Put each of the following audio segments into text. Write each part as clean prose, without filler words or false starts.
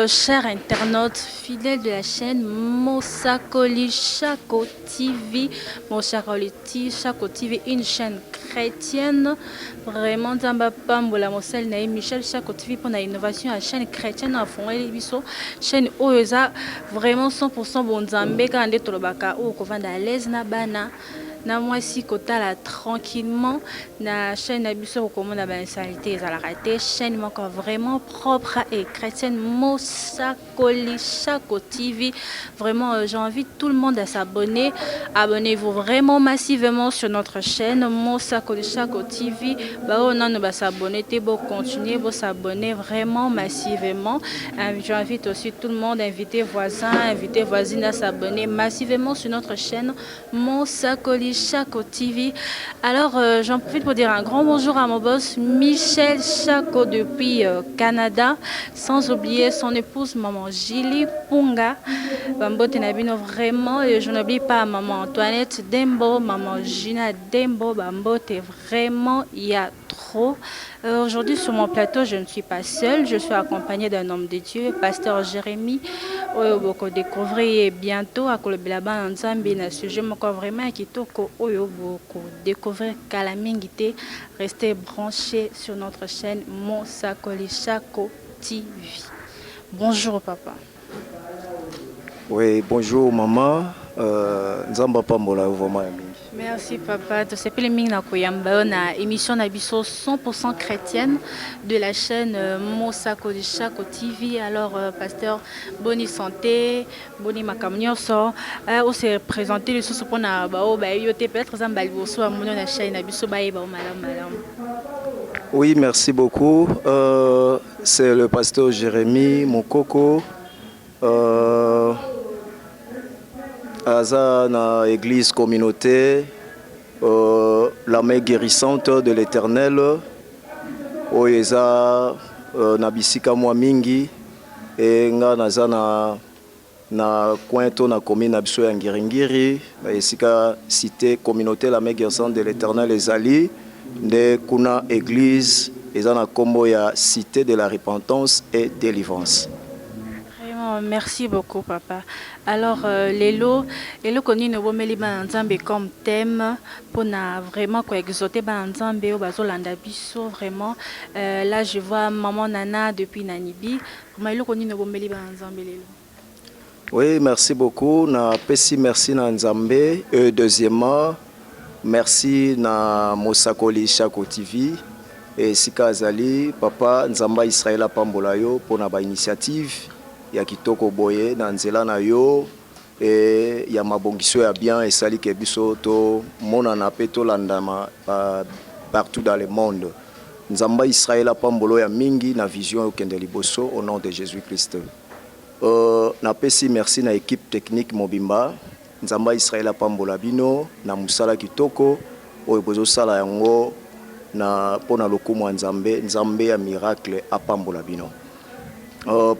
chers internautes, fidèles de la chaîne Mosakoli Chako TV, Chako TV, une chaîne chrétienne. Vraiment, Zamba Pambola Mosel Naï Michel Chako TV pour l'innovation à chaîne chrétienne à fond. Et chaîne Oyoza, vraiment 100% bon Zambé quand on est Tolobaka ou Kovanda à l'aise na bana. Na moi si kotala tranquillement na chaîne abisso comment na banalité à la raté chaîne encore vraiment propre et chrétienne Mosakoli Chako TV. Vraiment j'invite tout le monde à s'abonner. Abonnez-vous vraiment massivement sur notre chaîne Mosakoli Chako TV. Bah on a nous s'abonner te bon continuer bon s'abonner vraiment massivement. J'invite aussi tout le monde, inviter voisins, inviter voisines à s'abonner massivement sur notre chaîne Mosakoli Chako TV. Alors j'en profite pour dire un grand bonjour à mon boss Michel Chako depuis Canada, sans oublier son épouse maman Gili Punga. Bambote Nabino vraiment, et je n'oublie pas maman Antoinette Dembo, maman Gina Dembo, Bambote vraiment il y a trop. Aujourd'hui sur mon plateau je ne suis pas seule, je suis accompagnée d'un homme de Dieu, pasteur Jérémy. Oyo boko découvrir bientôt à Kolobelaba Nzambe na sujet moko vraiment kitoko oyo boko découvrir kalamingité. Restez branchés sur notre chaîne Mosakoli Chako TV. Bonjour papa. Oui, bonjour maman. Nzamba Pambola vraiment mingi. Merci papa. Tu sais plus ming na koyamba na émission na biso 100% chrétienne de la chaîne Mosakoli Chako TV. Alors pasteur Boni santé, Boni makamnyoso, on s'est présenté le sous pour na bao ba yote peut-être zambali boso amono na chaîne na biso ba ba malam. Oui, merci beaucoup. C'est le pasteur Jérémy Mokoko. Aza na église communauté, la main guérissante de l'Éternel, Oyeza na bisika mwa mingi, et nga naza na cointo na commune na biso ya Ngiringiri, esika cité communauté la main guérissante de l'Éternel ezali, de kuna église eza na kombo ya cité de la repentance et délivrance. Merci beaucoup papa. Alors Lelo connu no bomeli ba nzambe comme thème pour na vraiment quoi exaucer ba nzambe o bazolanda biso vraiment. Là je vois maman Nana depuis Nanibi. Comment Lelo connu no bomeli ba nzambe Lelo. Oui, merci beaucoup. Na pesi merci na nzambe. Deuxièmement, merci na Mosakoli Chako TV. Et sika azali papa nzamba Israël Pambola yo pour na ba initiative. Ya kitoko boye na nzela na yo et ya mabongiso ya bien et sali ke biso to mona na peto landama partout dans le monde. Nzamba Israël Pambolo ya mingi na vision okende liboso au nom de Jésus-Christ. Na pesi merci na équipe technique Mobimba. Nzamba Israël Pambola bino na musala kitoko oyo bozo sala yango na pona lokumu nzambe nzambe ya miracle apambola bino.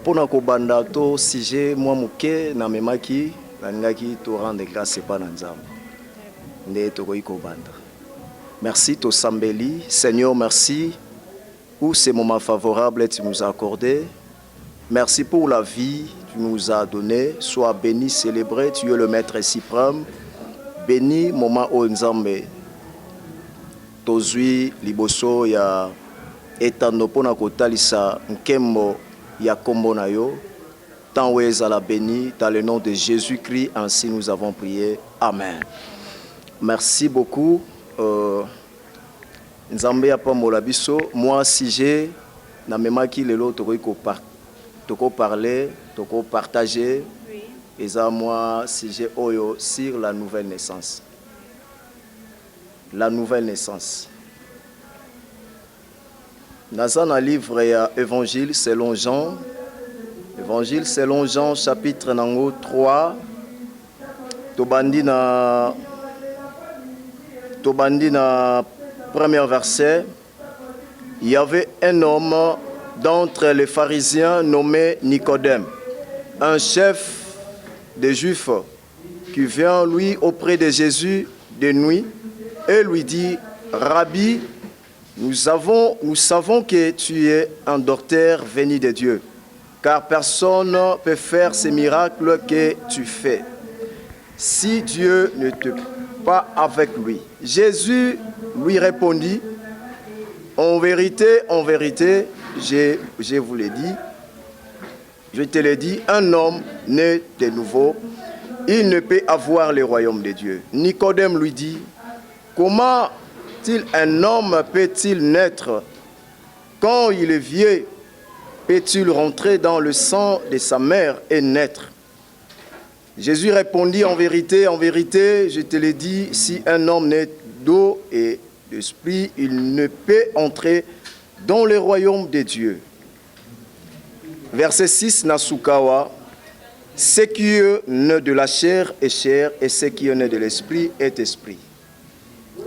Pona ko banda to sujet moi muke na memaki nangaki to rendre grâce pas na nzambe nde to ko banda. Merci to sambeli Seigneur, merci pour ces moments favorables que tu nous as accordés. Merci pour la vie que tu nous as donnée. Sois béni, célébré, tu es le maître suprême. Béni moment au nzambe tozui liboso ya etando pona ko talisa nkembo ya kombo na yo, tant oueza la béni, dans le nom de Jésus-Christ, ainsi nous avons prié. Amen. Merci beaucoup. Nzambe ya pambola biso, moi si j'ai na memaki lelo toko parler, toko partager, et ça moi si j'ai oyo sur la nouvelle naissance. La nouvelle naissance. Dans un livre Évangile selon Jean, Évangile selon Jean chapitre 3, Tobandi na premier verset, il y avait un homme d'entre les pharisiens nommé Nicodème, un chef des Juifs qui vient lui auprès de Jésus de nuit et lui dit, Rabbi, nous savons que tu es un docteur venu de Dieu, car personne ne peut faire ces miracles que tu fais si Dieu ne te pas avec lui. Jésus lui répondit, en vérité, je vous l'ai dit, je te l'ai dit, un homme né de nouveau, il ne peut avoir le royaume de Dieu. Nicodème lui dit, comment un homme peut-il naître quand il est vieux? Peut-il rentrer dans le sang de sa mère et naître? Jésus répondit, en vérité, je te l'ai dit, si un homme naît d'eau et d'esprit, il ne peut entrer dans le royaume de Dieu. Verset 6, Nasukawa, ce qui est né de la chair est chair, et ce qui est né de l'esprit est esprit.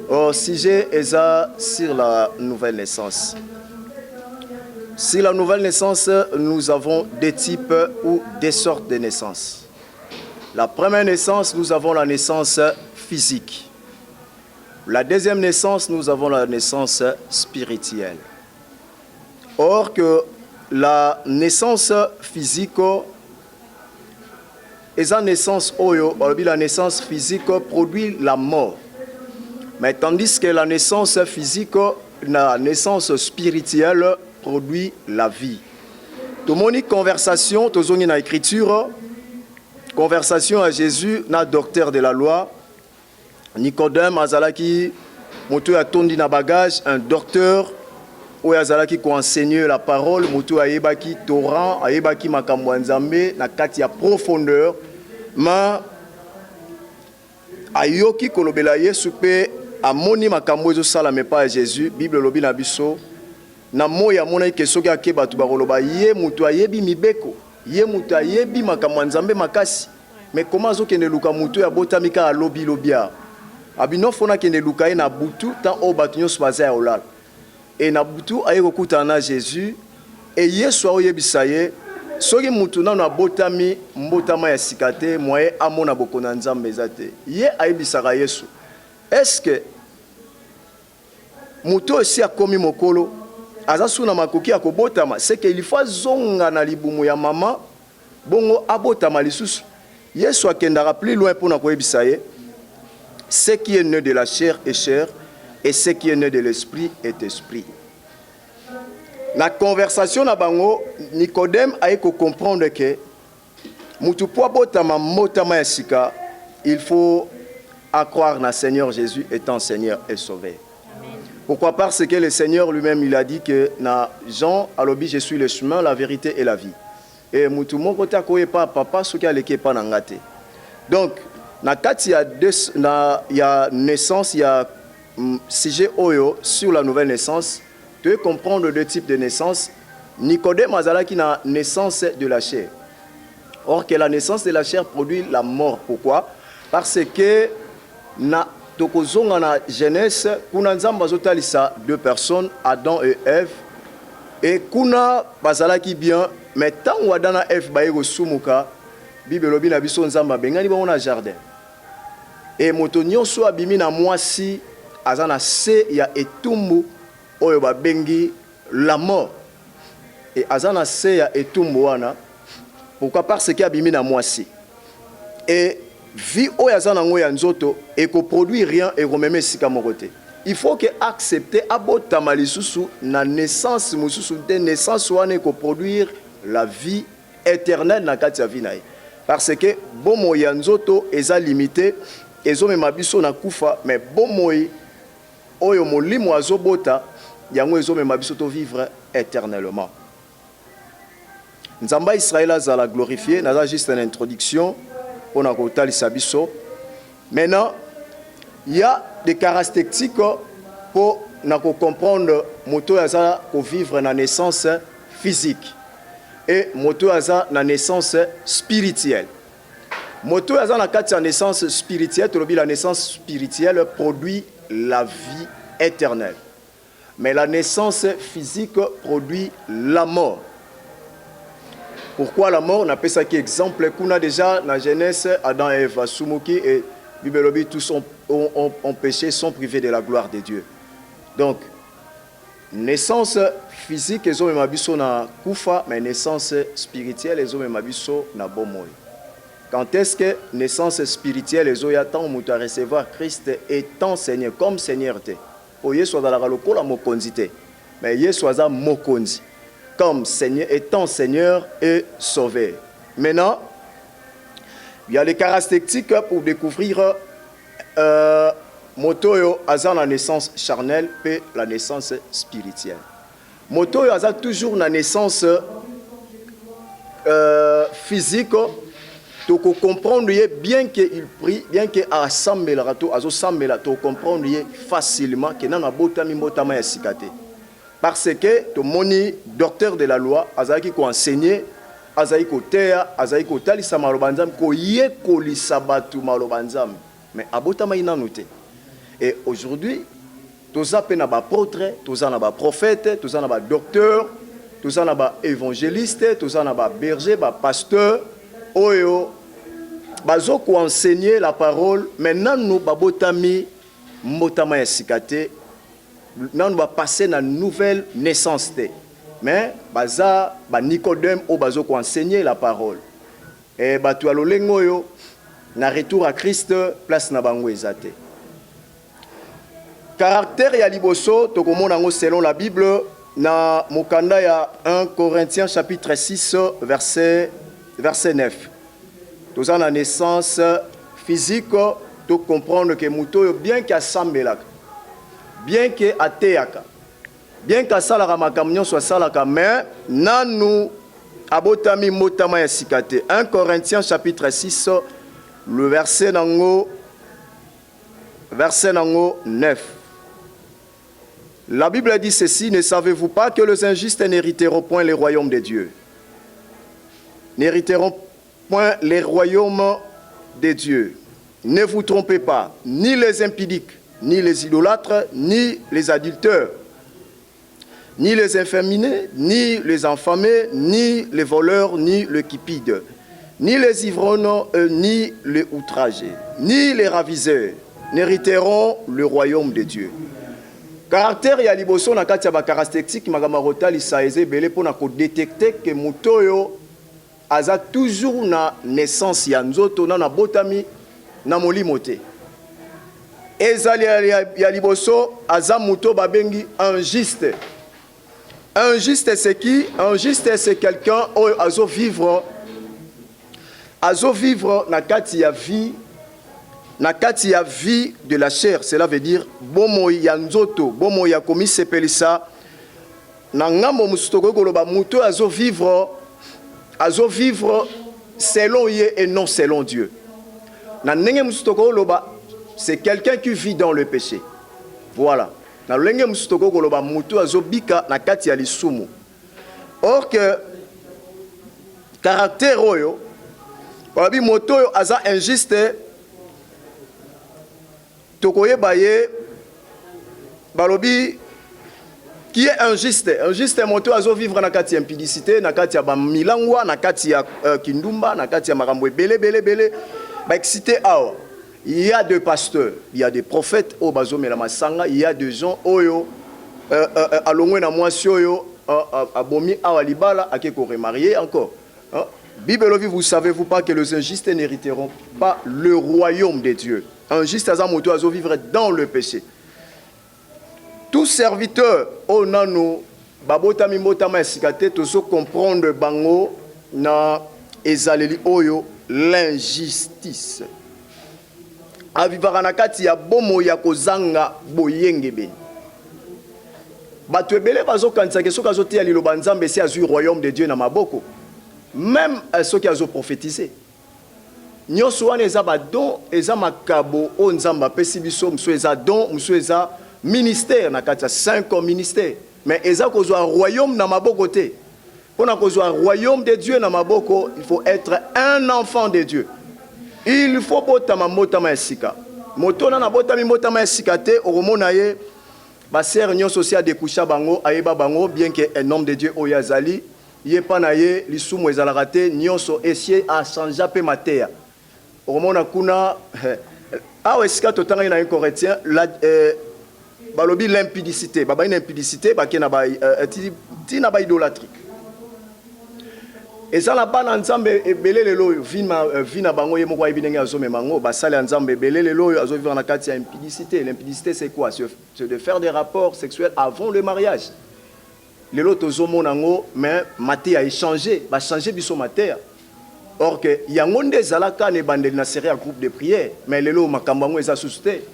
Au sujet est sur la nouvelle naissance. Sur la nouvelle naissance, nous avons deux types ou des sortes de naissances. La première naissance, nous avons la naissance physique. La deuxième naissance, nous avons la naissance spirituelle. Or que la naissance physique, et la naissance physique produit la mort. Mais tandis que la naissance physique, la naissance spirituelle produit la vie. Tout le monde conversation, tout le monde écriture, conversation à Jésus, na docteur de la loi, Nicodème azalaki, moto a tondi na bagage, un docteur, ou azalaki ko enseigner la parole, moto a yebaki Torah, a yebaki makambo nzambe, na kati ya profondeur, ma ayoki kolobela Yesu pe amoni makambo ezo sala me pa Jésus, Bible lobi na biso, na moya mona ke soki akeba tu bakoloba ye moto ayebi mibeko. Ye mutu ayebi makambo nzambe makasi, mais comment azokende luka mutu ya botamika a lobi lobia abino fona kende luka na butu tant o batu nyonso baza ya olala et na butu aye kokuta na Jésus et Yesu oyebisa ye soki mutu nano abotami mbotama ya sikate moye amona bokona nzambe ezate ye ayebisaka Yesu est-ce que mutu aussi akomi mokolo azasuna makoki ya kobotama c'est que il faut zonga na libumu ya mama bongo abotama lisusu Yesu akendaka plus loin pour na koyebisa ye ce qui est né de la chair est chair et ce qui est né de l'esprit est esprit. Na conversation na bango Nicodème a ko comprendre que mutu po abotama motama ya sika il faut croire na Seigneur Jésus étant Seigneur et Sauveur. Pourquoi? Parce que le Seigneur lui-même, il a dit que na Jean, alobi, je suis le chemin, la vérité et la vie. Et mutu moko ta koye pa papa soki aleke pa nangate. Donc, na kati ya naissance, il y a sujet oyo sur la nouvelle naissance. Tu veux comprendre deux types de naissance. Nicodème azalaki na naissance de la chair. Or que la naissance de la chair produit la mort. Pourquoi? Parce que na tokozonga na Genèse kuna nzamba zotalisa deux personnes Adam et Ève et kuna bazalaki bien mais tant wadana Ève baye ko sumuka Bible lobi na biso nzamba bengani ba na jardin et moto nyonso abimi na mwasi azana se ya etumbu oyo ba bengi la mort et azana se ya etumbu wana pourquoi? Parce que abimi na mwasi et vie oyazana ngoya nzoto et ko produit rien et rememe sika mokote. Il faut que accepter abotama lisusu na naissance mususu de naissance wana ko produire la vie éternelle na kati ya vie na ye. Parce que bomo ya nzoto eza limité ezo mema biso na kufa mais bomo oyo molimo azobota yango ezo mema biso to vivre éternellement. Nzamba Israël azala glorifié, naza juste une introduction. On a côté Sabiso. Maintenant, il y a des caractéristiques pour comprendre moto aza pour vivre la naissance physique et moto aza la naissance spirituelle. Moto aza na kati ya naissance spirituelle, la naissance spirituelle produit la vie éternelle. Mais la naissance physique produit la mort. Pourquoi la mort? On appelle ça qui exemple. Qu'on a déjà dans Genèse, Adam et Ève, Sumuki et Bibelobi, tous ont péché, sont privés de la gloire de Dieu. Donc, naissance physique ezomema biso na kufa, mais naissance spirituelle ezomema biso na bomoi. Quand est-ce que naissance spirituelle ezoya tant mutu à recevoir Christ étant Seigneur comme Seigneur te? O Yesu azalaka lokola mokonzi te, mais Yesu aza mokonzi comme Seigneur, étant Seigneur et Sauveur. Maintenant, il y a les caractéristiques pour découvrir Motoyo aza la naissance charnelle et la naissance spirituelle. Motoyo aza toujours la naissance physique. Donc comprendre bien qu'il prie, bien qu'il assemble la rato, azo sambela to comprendre facilement que nana botami mbotama ya sikate. Parce que to moni docteur de la loi azaki ko enseigner, azaki ko tea, azaki ko talisa malobanzam ko ye ko lisabatu malobanzam. Mais abotama ina noté. Et aujourd'hui, toza pe na ba apôtre, toza na ba prophète, toza na ba docteur, toza na ba évangéliste, toza na ba berger, ba pasteur, oyo bazo ko enseigner la parole. Maintenant nous babotami mbotama ya sikate. Maintenant nous va passer na nouvelle naissance te. Mais baza ba Nicodème o bazo ko enseigner la parole. Et ba tu alolengo yo na retour à Christ place na bango ezate. Caractère ya liboso tokomona ngo selon la Bible na mokanda ya 1 Corinthiens chapitre 6 verset 9. Tous en la naissance physique, tu comprendre que muto bien qu'à sambelaka, bien que ateaka, bien qu'à salaka makamnyo soit salaka, mais nanu abotami motama ya sikate. 1 Corinthiens chapitre 6 le verset nango 9. La Bible dit ceci: ne savez-vous pas que les injustes n'hériteront point les royaumes de Dieu? N'hériteront point les royaumes de Dieu. Ne vous trompez pas, ni les impudiques, ni les idolâtres, ni les adultères, ni les inféminés, ni les infamés, ni les voleurs, ni les cupides, ni les ivrognes, ni les outragés, ni les raviseurs n'hériteront le royaume de Dieu. Caractère ya liboso na kati ya ba caractéristique magama rotali saeze belé pour na ko détecter que mutoyo aza toujours na naissance ya nzoto na botami na molimo te. Ezali ya liboso aza muto babengi injuste. Injuste c'est qui? Injuste c'est quelqu'un oyo azo vivre na kati ya vie, na kati ya vie de la chair. Cela veut dire bomo ya nzoto, bomo ya komi sepelisa na ngambo musutoko koloba muto azo vivre selon Dieu et non selon Dieu. Na nenge musutoko loba, c'est quelqu'un qui vit dans le péché. Voilà. Na nenge musutoko koloba muto azo bika na kati ya lisumu. Or que caractère oyo babi moto oyo aza injuste tokoye baye balobi qui est injuste. Injuste moto azo vivre na kati ya impudicité, na kati ya bamilangwa, na kati ya kindumba, na kati ya makambo belé ba excité awa. Il y a des pasteurs, il y a des prophètes au bazo mela masanga, il y a des gens oyo alongwe na mwasi oyo abomi awa libala akeko remarier encore. Bible vous savez-vous pas que les injustes n'hériteront pas le royaume de Dieu? Injuste aza moto azo vivre dans le péché. Tout serviteur au nano babotami mbotama esikate tozo comprendre bango na ezaleli oyo l'injustice. Avivaka na kati ya bomo ya kozanga boyengebe. Bato ebele bazo kanisa ke soki azoteya liloba nzambe si azwi royaume de Dieu na maboko. Même soki azo prophétiser. Nyonso wana eza badon, eza makabo o nzamba apesi biso, musu eza don, musu eza ministère na kati ya 5 ministères. Mais eza kozwa royaume na maboko te. Pona kozwa royaume de Dieu na maboko, il faut être un enfant de Dieu. Il faut botama motama esika. Motona na botami motama esika te, oromona ye ba sœur nyonso si a découcha bango, ayeba bango bien que un homme de Dieu oyazali, ye pa na ye lisumu ezalaka te, nyonso essier a changer pe mater. Oromona kuna awa esika totanga na 1 Corinthiens balobi l'impudicité baba une impudicité ba ke na ba tina ba idolâtrie et ça la bana nzambe ebele lelo vina bango yemo kwa ibinenge azome mango basale nzambe ebele lelo azo vivre na kati ya impudicité. L'impudicité c'est quoi? C'est de faire des rapports sexuels avant le mariage. Lelo tozomo nango mais maté a échangé ba changer biso maté. Or que yango nde zalaka ne bandeli na série à groupe de prière mais lelo makambo ngo eza susté.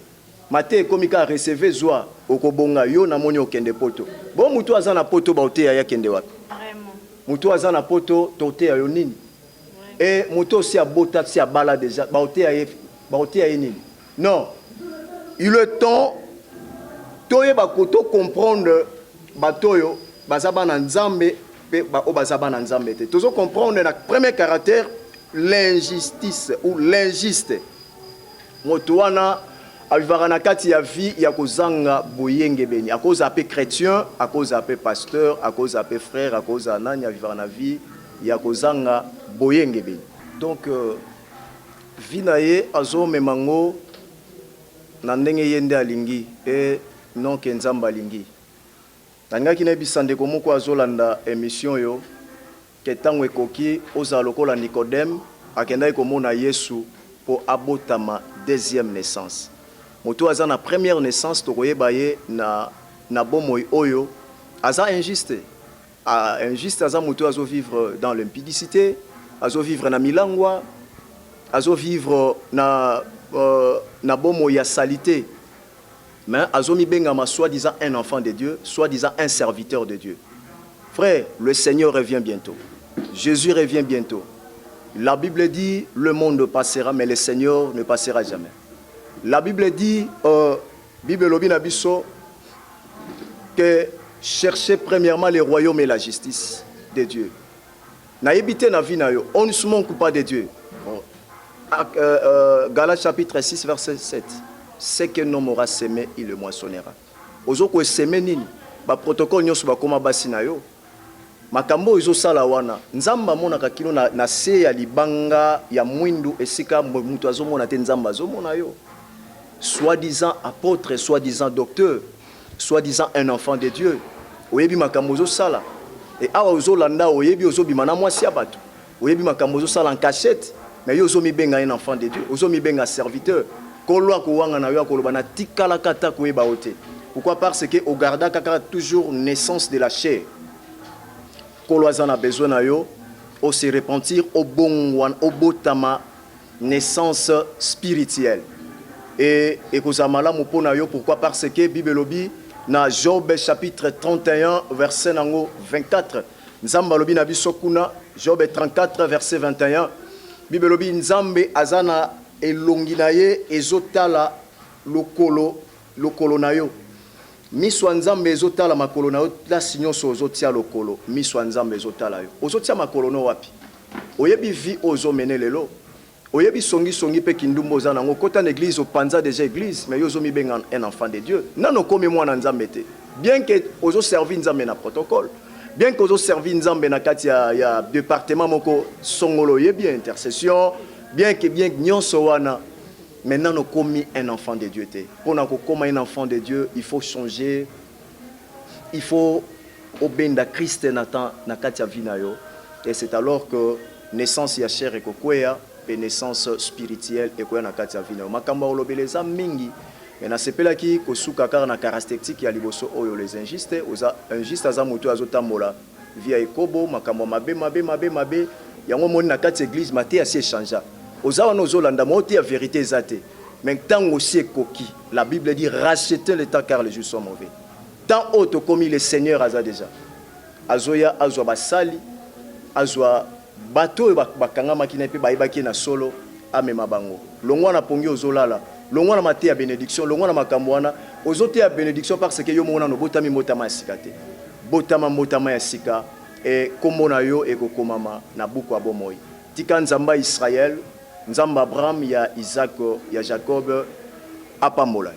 Maté komika recevoir zwa okobonga yo na moni okende poto. Bon mutu azana poto ba ote ya kende wapi? Mutu azana poto tote ya yo nini? Et mutu aussi a bota si a bala déjà ba ote ya nini? Non. Il est temps toye ba koto comprendre batoyo bazaba na nzambe pe ba obazaba na nzambe te. Tozo comprendre na premier caractère l'injustice ou l'injuste. Moto wana avivaka na kati ya vie ya kozanga boyenge beni à cause appelé chrétien à cause appelé pasteur à cause appelé frère à cause nani avivaka na vie ya kozanga boyenge beni. Donc vie na ye azo memango na ndenge yende alingi et non ke nzamba alingi. Nanga kina bisande ko moko azolanda émission yo ke tango ekoki oza lokola Nicodème akenda komona Yesu pour abotama deuxième naissance. Moto aza na première naissance tokoyeba ye na bomoy oyo aza injuste. Injuste aza moto azo vivre dans l'impudicité, azo vivre na milangwa, azo vivre na bomoy ya salité. Mais azomi bengama soi-disant un enfant de Dieu, soi-disant un serviteur de Dieu. Frère, le Seigneur revient bientôt. Jésus revient bientôt. La Bible dit le monde passera mais le Seigneur ne passera jamais. La Bible dit, Bible lobi na biso, que cherchez premièrement le royaume et la justice de Dieu. Na yebite na vie na yo, on ne se manque pas de Dieu. Galates chapitre 6 verset 7. C'est que l'homme aura semé, il le moissonnera. Ozoko semé nini, ba protocole nyoso ba koma basi na yo. Makambo izo sala wana, nzamba mona kakino na se ya libanga ya mwindu esika mutu azomona te nzamba azomona yo. Soi-disant apôtre, soi-disant docteur, soi-disant un enfant de Dieu. Oyebi makambo zo sala. Et awa ozo landa oyebi ozo bimana mwasi abatu. Oyebi makambo zo sala en cachette, mais yo ozo mi benga un enfant de Dieu, ozo mi benga serviteur. Kolwa kuwanga na yo koloba na tikala kata koyeba ote. Pourquoi? Parce que au garda kaka toujours naissance de la chair. Kolwa zana besoin na yo au se repentir au bon wan au botama naissance spirituelle. Et kozamala mopona yo pourquoi? Parce que Bible lobi na Job chapitre 31 verset nango 24. Nzamba lobi na biso kuna Job 34 verset 21. Bible lobi nzambe azana elongi na ye ezotala lokolo na yo. Miswa nzambe ezotala makolo na yo la signyoso ozotia lokolo. Miswa nzambe ezotala yo. Ozotia makolo no wapi? Oyebi vi ozo mene lelo. Oyebi songi pe kindumbo za nango kota na église opanza déjà église mais yo zo mi benga un enfant de Dieu. Nano komi mwana nzambe te. Bien que ozo servi nzambe na protocole. Bien que ozo servi nzambe na kati ya département moko songolo yebi intercession. Bien que nyonso wana maintenant nous commis un enfant de Dieu. Pour nous comme un enfant de Dieu, il faut changer. Il faut obéir Christ na katia vinayo. Et c'est alors que naissance ya chair et kokwea et naissance spirituelle et koya na katia vinayo. Makamba olobeleza mingi. Et na sepela ki kosuka kar na caractéristique ya liboso oyo les injustes, oza injuste aza mutu azotambola via ekobo makambo mabe. Yango moni na katia église maté assez changea. Ozawa no zolanda moti ya vérité zate. Mais tant aussi koki, la Bible dit rachetez le temps car les jours sont mauvais. Tant autre comme le Seigneur aza déjà. Azoya azwa basali, azwa bato bakanga makina pe baibaki na solo amema bango. Longwa na pongi ozolala, longwa na mate ya bénédiction, longwa na makambo wana, ozote ya bénédiction parce que yo mona no botami motama ya sikate. Botama ya sika et komona yo e kokomama na buku abomoyi. Tika nzamba Israël, nzamba Abraham, ya Isaac, ya Jacob, apambola.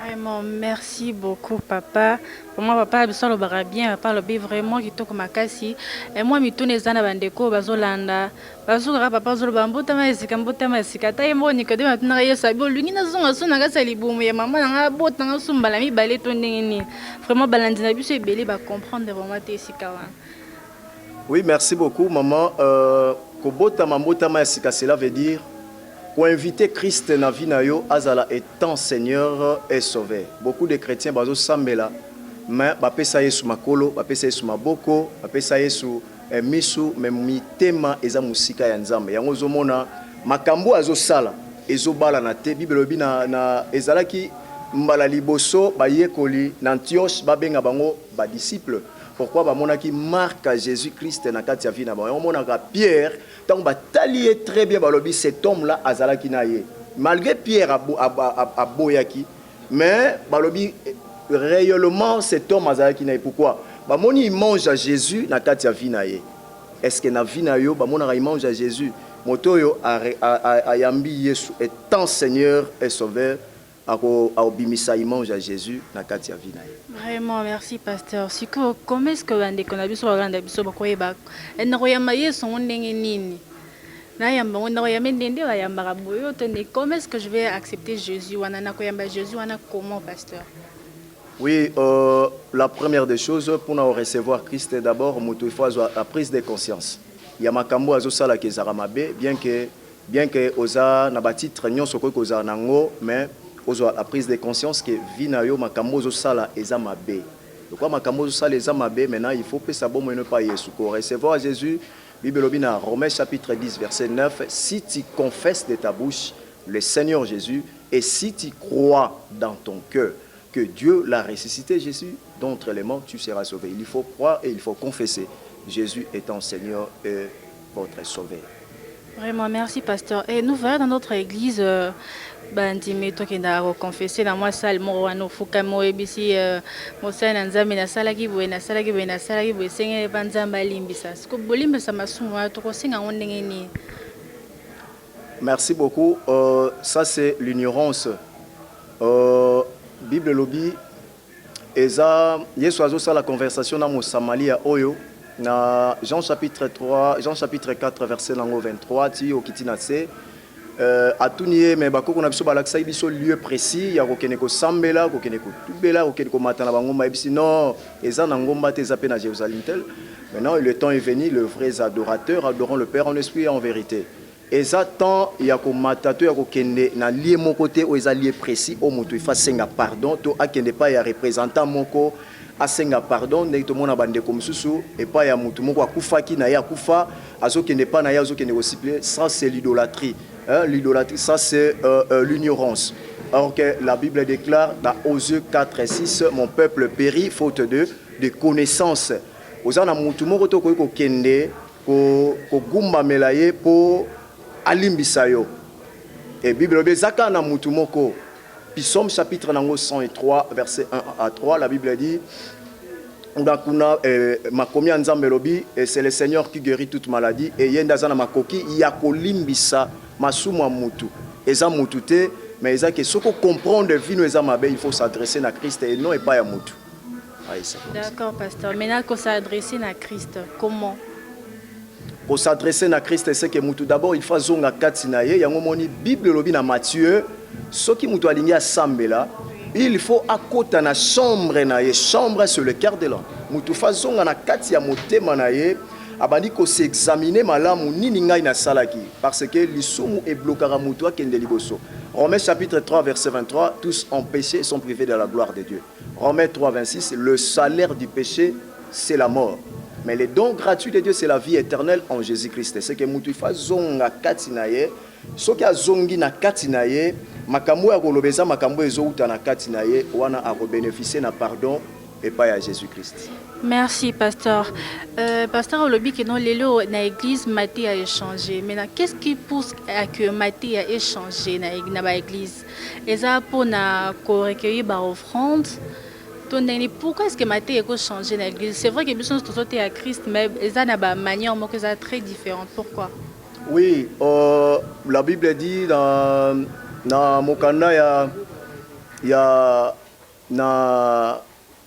Vraiment, merci beaucoup, papa. Pour moi, papa, je le bara bien, papa, le vraiment qui toque ma cassi. Et moi, mi tourne zana bandeko, bazolanda. Bazura, papa, zolo bambuta ma esika, mbuta ma esika. Ta yemo ni kade matuna ya sabo. Lungi na zonga sona ga sali boum ya maman nga bota nga sumbala mi balé to ndengeni. Vraiment balandi na biso ebele ba comprendre vraiment te esika wa. Oui, merci beaucoup, maman. Kobota mambota ma esika, cela veut dire pour inviter Christ na vie na yo azala étant Seigneur et Sauveur. Beaucoup de chrétiens bazo sambela mais bapesa Yesu makolo, bapesa Yesu maboko, bapesa Yesu misu mais mitema eza musika ya Nzambe. Yango zomona makambo azo sala ezo bala na te Bible lobi na ezalaki mbala liboso bayekoli na Antioche babenga bango ba disciples. Pourquoi bamonaki marque à Jésus-Christ na kati ya vie na bango. Monaka Pierre tant batali très bien balobi cet homme là azalaki na ye. Malgré Pierre a boyaki mais balobi réellement cet homme azalaki na ye. Pourquoi? Bamoni il mange à Jésus na kati ya vie na ye. Est-ce que na vie na yo bamonaka il mange à Jésus? Motoyo a yambi Yesu étant Seigneur et Sauveur. Il mange à Jésus na kati ya vie na ye. Vraiment, merci, pasteur. Comment est-ce que vous avez biso baganda biso bakoye bak? Et na koyamba Yesu ndenge nini? Na yamba na koyamba ndende ba yamba boyo tende. Comment est-ce que je vais accepter Jésus? Wana na koyamba Jésus wana comment, pasteur? Oui, la première des choses pour nous recevoir Christ d'abord, il faut avoir la prise de conscience. Il y a makambo azo sala ke zaramabe bien que oza na batitre nyonso ko oza nango mais la prise de conscience que vie na yo makambo zo sala eza mabe. Pourquoi makambo zo sala eza mabe maintenant il faut que ça bon ne pas Yesu ko recevoir Jésus. Bible lobina Romains chapitre 10 verset 9, si tu confesses de ta bouche le Seigneur Jésus et si tu crois dans ton cœur que Dieu l'a ressuscité Jésus d'entre les morts, tu seras sauvé. Il faut croire et il faut confesser Jésus étant Seigneur et votre sauveur. Vraiment, merci, pasteur. Et nous voyons dans notre église, bandimi to kenda ko confesser na moi sal mo wano fuka mo ebisi mo sana nzambe na sala ki boye na sala ki boye na sala ki boye senge banzamba limbisa. Siko bolimbisa masumu to ko singa ondenge ni. Merci beaucoup. Ça c'est l'ignorance. Bible lobby eza Yesu azo sala conversation na mo Samaria oyo. Na Jean chapitre 4 verset 23 ti okiti na se atunie me bakoko na biso balakisa biso lieu précis ya kokene ko sambela kokene ko tubela kokene ko matana bangomba ebisi non eza na ngomba te zape na Jérusalem tel. Maintenant le temps est venu, les vrais adorateurs adorant le Père en esprit et en vérité. Eza temps ya ko matato ya kokende na lieu moko te o eza lieu précis o moto ifa senga pardon to akende pa ya représentant moko asenga pardon ndenge to mona bande ko mususu et pas ya mutu moko akufaki na ya kufa azokende pa na ya azokende ko siple. Ça c'est l'idolâtrie. L'idolâtrie, ça c'est l'ignorance. Alors que la Bible déclare dans Osée 4 et 6, mon peuple périt faute de connaissance. Ozana mutu moko to ko kende ko gumba melaye po alimbisa yo. Et Bible bezaka na mutu moko. Psaume chapitre 103 verset 1 à 3, la Bible dit makomi nzambe lobi et c'est le Seigneur qui guérit toute maladie et yenda zana makoki ya kolimbisa masumu mutu. Eza mutu te mais eza que soko comprendre vino eza mabe il faut s'adresser na Christ et non et pas ya mutu. D'accord, pasteur. Maintenant qu'on s'adresser à Christ, comment? Pour s'adresser à Christ, c'est que mutu d'abord il faut zonga katina ye yango moni Bible lobi na Matthieu soki mutu alingi asambela il faut akota na chambre na ye chambre sur le cœur de l'homme mutu fa zonga na kati ya motema na ye abandi ko s'examiner malamu nini ngai na salaki parce que lisumu e bloquera mutu akende liboso. Romains chapitre 3 verset 23, tous ont péché et sont privés de la gloire de Dieu. Romains 3 26, le salaire du péché c'est la mort. Mais le don gratuit de Dieu, c'est la vie éternelle en Jésus-Christ. C'est que mutu fa zonga katinaye, soki azongi na katinaye, makambo ya kolobeza makambo ezouta na katinaye, wana a bénéficier na pardon et pas à Jésus-Christ. Merci, pasteur. Pasteur Olobi, que dans l'élo, na église, Maté a échangé. Maintenant, qu'est-ce qui pousse à que Maté a échangé dans l'église? Et ça, pour recueillir par offrande. Pourquoi est-ce que Maté a changé dans l'église? C'est vrai que nous sommes tous à Christ, mais ça n'a pas manière très différente. Pourquoi? Oui, la Bible dit dans Mokanda Il y a dans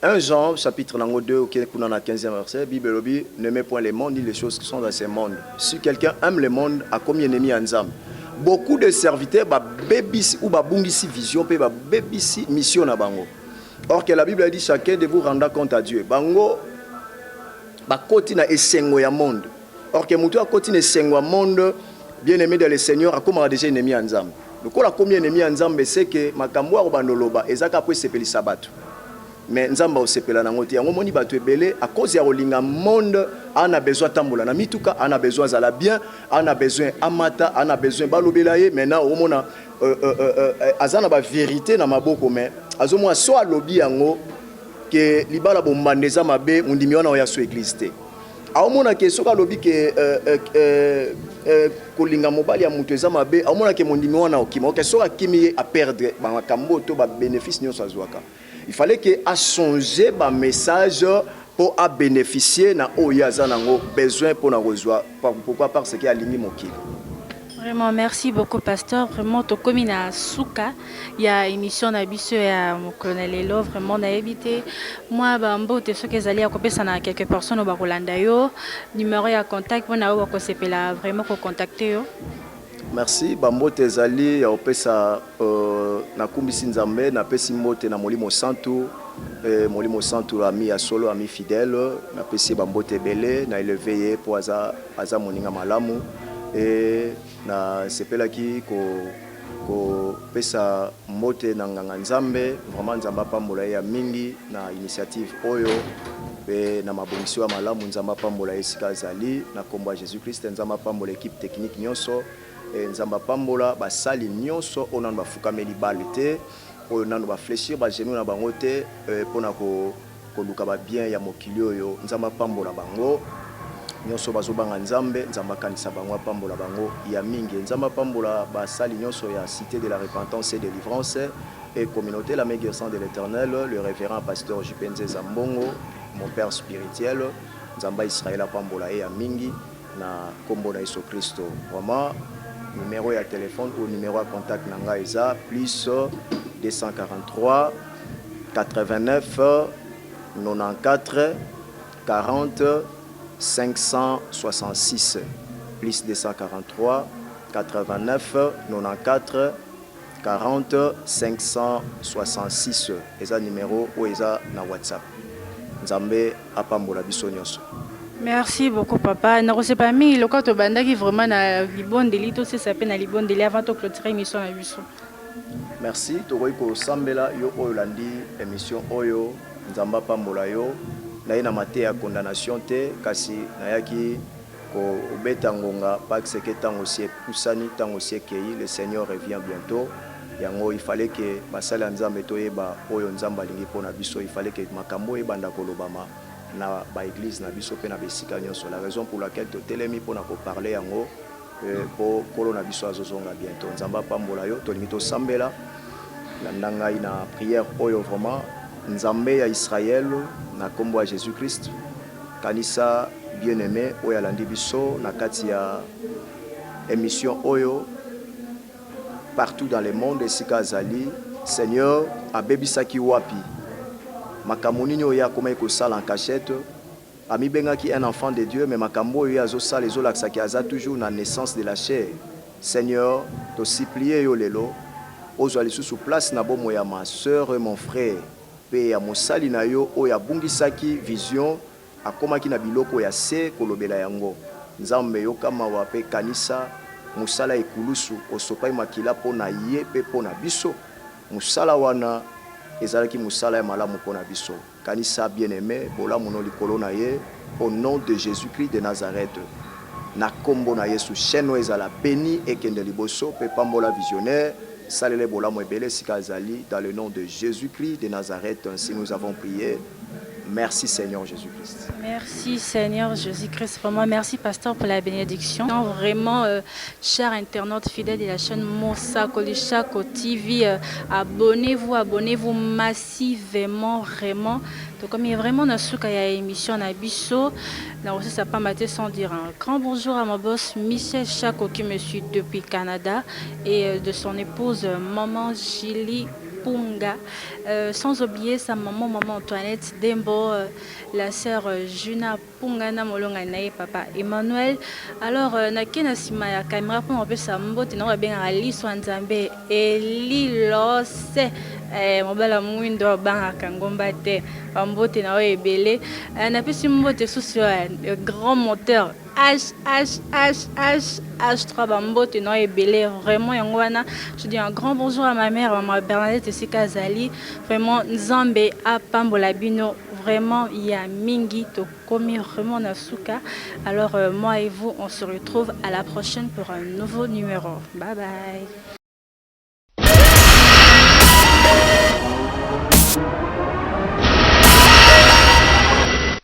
1 Jean, chapitre 2, au 15e verset, la Bible dit, n'aimez point les mondes ni les choses qui sont dans ces mondes. Si quelqu'un aime le monde, a combien d'ennemis ensemble? Beaucoup de serviteurs, bébis ou bungisi vision, bébis mission à bango. Or que la Bible a dit, chacun de vous rendre compte à Dieu. Bango, côté na esengo ya monde. Or que mutu a côté na esengo ya monde, bien aimé de le Seigneur, a comment déjà ennemi ensemble. Donc on a combien d'ennemis ensemble, c'est que makambo a bandoloba, ezaka po sepeli sabato. Mais nzamba osepela na ngoti yango moni bato ebele à cause ya rolinga monde ana besoin tambola na mituka ana besoin zala bien ana besoin amata ana besoin balobela ye maintenant omona azana ba vérité na maboko mais azomwa so alobi yango ke libala bombandeza mabe mundimi wana oya so église te aomona ke soka alobi ke kolinga mobali ya mutu eza mabe aomona ke mundimi wana okima ke soka kimi a perdre ba makambo to ba bénéfice nyonso azwaka. Il fallait que a songer ba message pour à bénéficier na oyaza nango besoin pour na rejoindre pourquoi parce que alingi mokili. Vraiment merci beaucoup pasteur, vraiment to komi na suka ya émission na biso ya mon colonel Elo vraiment na évité moi ba mbote ce que zali akopesa na quelques personnes au Rolanda yo numéro ya contact pour na o ko sepela vraiment ko contacter yo. Merci bambote zali ya opesa na kumbisi nzambe na pesi mbote na molimo santu ami ya solo ami fidèle na pesi bambote belé na élevé pour aza moninga malamu et na sepelaki ko pesa mbote na nganga nzambe vraiment nzamba pambola ya mingi na initiative oyo et na mabongiso ya malamu nzamba pambola esika zali na kombo ya Jésus Christ nzamba pambola équipe technique nyonso nzamba pambola basali nyonso onano bafukameli bale te onano bafléchir bagenu na bango te mpona koluka babien ya mokili oyo nzamba pambola bango nyonso bazobanga nzambe nzamba kanisa bango pambola bango ya mingi nzamba pambola basali nyonso ya cité de la repentance et de délivrance et communauté la Maigre Sang de l'Éternel le révérend pasteur Jupenze Zambongo mon père spirituel nzamba Israël pambola ya mingi na kombo na Yesu Kristo vraiment numéro de téléphone ou numéro de contact nanga isa plus 243 89 94 40 566 plus 243 89 94 40 566 eza numéro ou eza na WhatsApp nzambe apambola biso nyonso. Merci beaucoup papa. Na sais pas mi le quand banda qui vraiment na libondeli to se sapé na libondeli avant de clôturer émission na biso. Merci to ko sambela yo oyo landi émission oyo nzamba pambola yo na ina mate ya condamnation te kasi na yaki ko obeta ngonga parce que tango sie pusani tango sie kei le Seigneur revient bientôt yango il fallait que basala nzambe to yeba oyo nzamba lingi pona biso il fallait que makambo e banda kolobama na ba église na biso pe na besika nyonso la raison pour laquelle to telemi pona ko parler yango po kolo na biso azozonga bientôt nzamba pambola yo to lingi to sambela na ndanga ina prière oyo vraiment nzambe ya Israël na kombo ya Jésus Christ kanisa bien-aimé oyo alandi biso na kati ya émission oyo partout dans le monde esika azali Seigneur abebisaki wapi makambo nini oyo akomaki kosala en cachette amibengaki un enfant de Dieu mais makambo oyo azosala ezolakisaki aza toujours na naissance de la chair. Seigneur to supplie yo lelo ozwa lisusu place na bomo ya ma sœur et mon frère pe ya mosali na yo oyo abungisaki vision akomaki na biloko ya se kolobela yango nzambe yokama wa pe kanisa musala ekulusu osopai makila pona ye pe pona biso musala wana ezalaki musala ya malamu pona biso kanisa bien-aimé bola mono likolo na ye au nom de Jésus-Christ de Nazareth na kombo na Yesu chaîne ezala béni ekende liboso pe pambola visionnaire salele bola mo ebele sika azali dans le nom de Jésus-Christ de Nazareth ainsi nous avons prié. Merci Seigneur Jésus-Christ. Merci Seigneur Jésus-Christ. Vraiment, merci Pasteur pour la bénédiction. Vraiment, chers internautes fidèles de la chaîne Mosakolishako TV, abonnez-vous massivement, vraiment. Donc, comme il y a vraiment une émission à Bisso, là aussi ça pas maté sans dire un grand bonjour à mon boss Michel Chako qui me suit depuis Canada et de son épouse Maman Gilly Punga. Sans oublier sa maman Antoinette Dembo, la sœur Juna Punga na molonga nae papa Emmanuel. Alors nakena sima ya caméra pour on peut sa mbote na bien ali swanzambe eli lose mobala mwindo banga kangomba te mbote na ebele na pesi mbote sous grand moteur H3 Bambote no ebele vraiment yangwana. Je dis un grand bonjour à ma mère, maman Bernadette Sikazali. Vraiment Nzambe a pambola bino, vraiment il y a mingi to komi vraiment nasuka. Alors moi et vous on se retrouve à la prochaine pour un nouveau numéro. Bye bye.